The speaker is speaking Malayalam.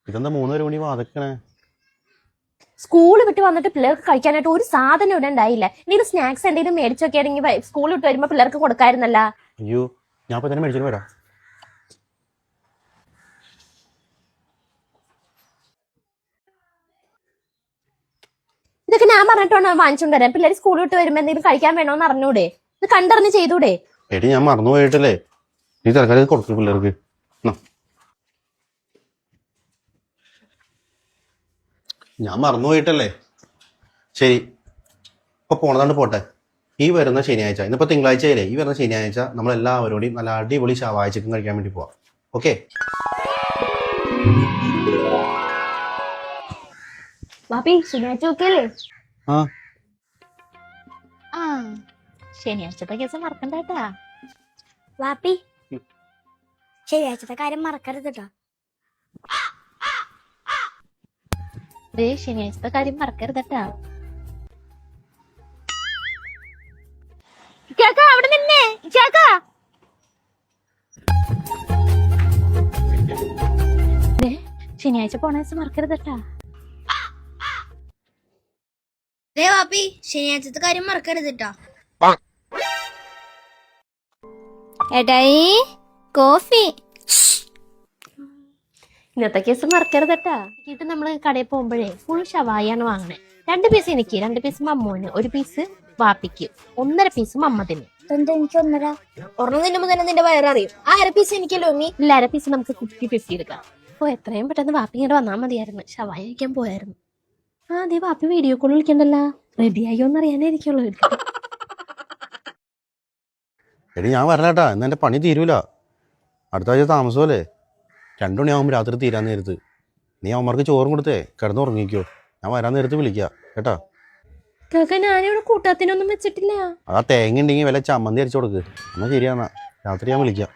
ഇതെന്താ 3 മണി വാതക്കണേ? സ്കൂൾ വിട്ട് വന്നിട്ട് പിള്ളേർക്ക് കഴിക്കാനായിട്ട് ഒരു സാധനം ഇവിടെ ഉണ്ടായില്ല. എന്തെങ്കിലും സ്നാക്സ് എന്തെങ്കിലും മേടിച്ചൊക്കെ ആണെങ്കിൽ സ്കൂൾ വിട്ട് വരുമ്പോ പിള്ളേർക്ക് കൊടുക്കായിരുന്നല്ല. അയ്യോ, ഞാൻ ഇപ്പൊ തന്നെ മേടിച്ചിട്ട് വരാം. ഇതൊക്കെ ഞാൻ പറഞ്ഞിട്ടാണ് വാങ്ങിച്ചോണ്ട് വരാൻ. പിള്ളേർ സ്കൂൾ വിട്ട് വരുമ്പോ എന്തെങ്കിലും കഴിക്കാൻ വേണോന്ന് അറിഞ്ഞൂടെ? ഇത് കണ്ടറിഞ്ഞ് ചെയ്തൂടെ? എടി ഞാൻ മറന്നു പോയിട്ടല്ലേ, നീ തൽക്കാലം കൊടുക്കും പിള്ളേർക്ക്. ഞാൻ മറന്നു പോയിട്ടല്ലേ. ശരി, ഇപ്പൊ പോണതാണ്ട് പോട്ടെ. ഈ വരുന്ന ശനിയാഴ്ച, ഇന്നിപ്പോ തിങ്കളാഴ്ചയല്ലേ, ഈ വരുന്ന ശനിയാഴ്ച നമ്മളെല്ലാവരോടെയും നല്ല അടിപൊളി ഷവായ ചിക്കൻ കഴിക്കാൻ വേണ്ടി പോവാം. ഓക്കെ? വാപ്പി ശനിയാഴ്ച ഓക്കെയല്ലേ? ആ ശനിയാഴ്ചത്തെ കേസ് മറക്കണ്ടേട്ടാ. വാപ്പി ശനിയാഴ്ചത്തെ കാര്യം മറക്കരുത് കേട്ടോ. ശനിയാഴ്ചത്തെ കാര്യം മറക്കരുതട്ടാ. അവിടെ നിന്നേ ശനിയാഴ്ച പോണ ദിവസം മറക്കരുതട്ടാ. വാപ്പി ശനിയാഴ്ചത്തെ കാര്യം മറക്കരുത് കേട്ടോ. ഏട്ടായി കോഫി. ഇന്നത്തെ കേസ് മറക്കരുതട്ടാ. എന്നിട്ട് നമ്മള് കടയിൽ പോകുമ്പോഴേ ഫുൾ ഷവായാണ് വാങ്ങണേ. 2 പീസ് എനിക്ക്, 2 പീസ് മമ്മൂന്, 1 പീസ് വാപ്പിക്ക്, 1.5 പീസ് മമ്മതിന്. എന്താ എനിക്ക് 1.5? ഒരെണ്ണം തിന്നുമ്പോ തന്നെ നിന്റെ വയററിയും. ആ 1/2 പീസ് എനിക്കല്ലോ മീ. 1/2 പീസ് നമുക്ക് 50-50 എടുക്കാം. അപ്പൊ എത്രയും പെട്ടെന്ന് വാപ്പി ഇങ്ങോട്ട് വന്നാൽ മതിയായിരുന്നു. ഷവായ കഴിക്കാൻ പോയായിരുന്നു. അതെ, വാപ്പി വീഡിയോ കോൾ വിളിക്കണ്ടല്ലോ. റെഡിയായോന്ന് അറിയാനായിരിക്കുള്ളൂ. എടി ഞാൻ വരണേട്ടാ, ഇന്ന് എന്റെ പണി തീരൂല. അടുത്ത ആഴ്ച താമസമല്ലേ, 2 മണിയാകുമ്പോൾ രാത്രി തീരാൻ നേരത്ത്. നീ അവന്മാർക്ക് ചോറും കൊടുത്തേ കിടന്നുറങ്ങിക്കോ. ഞാൻ വരാൻ നേരത്ത് വിളിക്കാം കേട്ടാ. ഞാനിവിടെ കൂട്ടാത്തിനൊന്നും വെച്ചിട്ടില്ല. അതാ തേങ്ങ ഉണ്ടെങ്കിൽ വല്ല ചമ്മന്തി അരച്ചു കൊടുക്ക്. എന്നാ ശരിയാന്നാ, രാത്രി ഞാൻ വിളിക്കാം.